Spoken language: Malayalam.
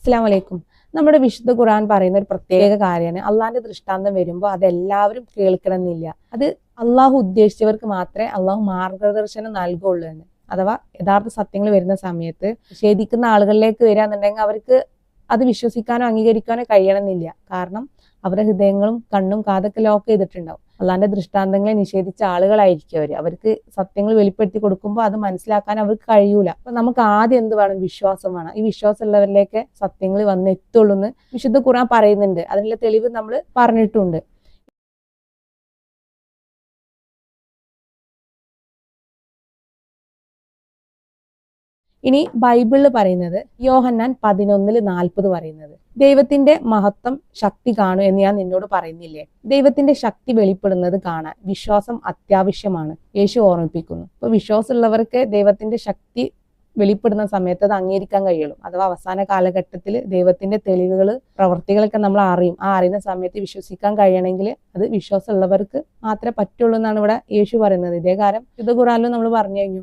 അസ്സലാമു അലൈക്കും. നമ്മുടെ വിശുദ്ധ ഖുർആൻ പറയുന്ന ഒരു പ്രത്യേക കാര്യമാണ്, അള്ളാഹിന്റെ ദൃഷ്ടാന്തം വരുമ്പോൾ അതെല്ലാവരും കേൾക്കണം എന്നില്ല. അത് അള്ളാഹു ഉദ്ദേശിച്ചവർക്ക് മാത്രമേ അള്ളാഹു മാർഗദർശനം നൽകുള്ളൂ എന്ന്. അഥവാ യഥാർത്ഥ സത്യങ്ങൾ വരുന്ന സമയത്ത് നിഷേധിക്കുന്ന ആളുകളിലേക്ക് വരികയാണെന്നുണ്ടെങ്കിൽ അവർക്ക് അത് വിശ്വസിക്കാനോ അംഗീകരിക്കാനോ കഴിയണമെന്നില്ല. കാരണം അവരുടെ ഹൃദയങ്ങളും കണ്ണും കാതൊക്കെ ലോക്ക് ചെയ്തിട്ടുണ്ടാവും. അള്ളാന്റെ ദൃഷ്ടാന്തങ്ങളെ നിഷേധിച്ച ആളുകളായിരിക്കും അവർക്ക് സത്യങ്ങൾ വെളിപ്പെടുത്തി കൊടുക്കുമ്പോൾ അത് മനസ്സിലാക്കാൻ അവർക്ക് കഴിയൂല. അപ്പൊ നമുക്ക് ആദ്യം എന്ത് വേണം? വിശ്വാസം വേണം. ഈ വിശ്വാസം ഉള്ളവരിലേക്ക് സത്യങ്ങൾ വന്നെത്തുള്ളൂ എന്ന് വിശുദ്ധ ഖുർആൻ പറയുന്നുണ്ട്. അതിനുള്ള തെളിവ് നമ്മൾ പറഞ്ഞിട്ടുണ്ട്. ഇനി ബൈബിളിൽ പറയുന്നത് യോഹന്നാൻ 11:40 പറയുന്നത്, ദൈവത്തിന്റെ മഹത്വം ശക്തി കാണൂ എന്ന് ഞാൻ നിന്നോട് പറയുന്നില്ലേ? ദൈവത്തിന്റെ ശക്തി വെളിപ്പെടുന്നത് കാണാൻ വിശ്വാസം അത്യാവശ്യമാണ്. യേശു ഓർമ്മിപ്പിക്കുന്നു. ഇപ്പൊ വിശ്വാസമുള്ളവർക്ക് ദൈവത്തിന്റെ ശക്തി വെളിപ്പെടുന്ന സമയത്ത് അത് അംഗീകരിക്കാൻ കഴിയുള്ളൂ. അഥവാ അവസാന കാലഘട്ടത്തിൽ ദൈവത്തിന്റെ തെളിവുകൾ, പ്രവർത്തികളൊക്കെ നമ്മൾ അറിയും. ആ അറിയുന്ന സമയത്ത് വിശ്വസിക്കാൻ കഴിയണമെങ്കിൽ അത് വിശ്വാസമുള്ളവർക്ക് മാത്രമേ പറ്റുള്ളൂ എന്നാണ് ഇവിടെ യേശു പറയുന്നത്. ഇതേ കാര്യം വിശുദ്ധ ഖുർആനിലും നമ്മൾ പറഞ്ഞു കഴിഞ്ഞു.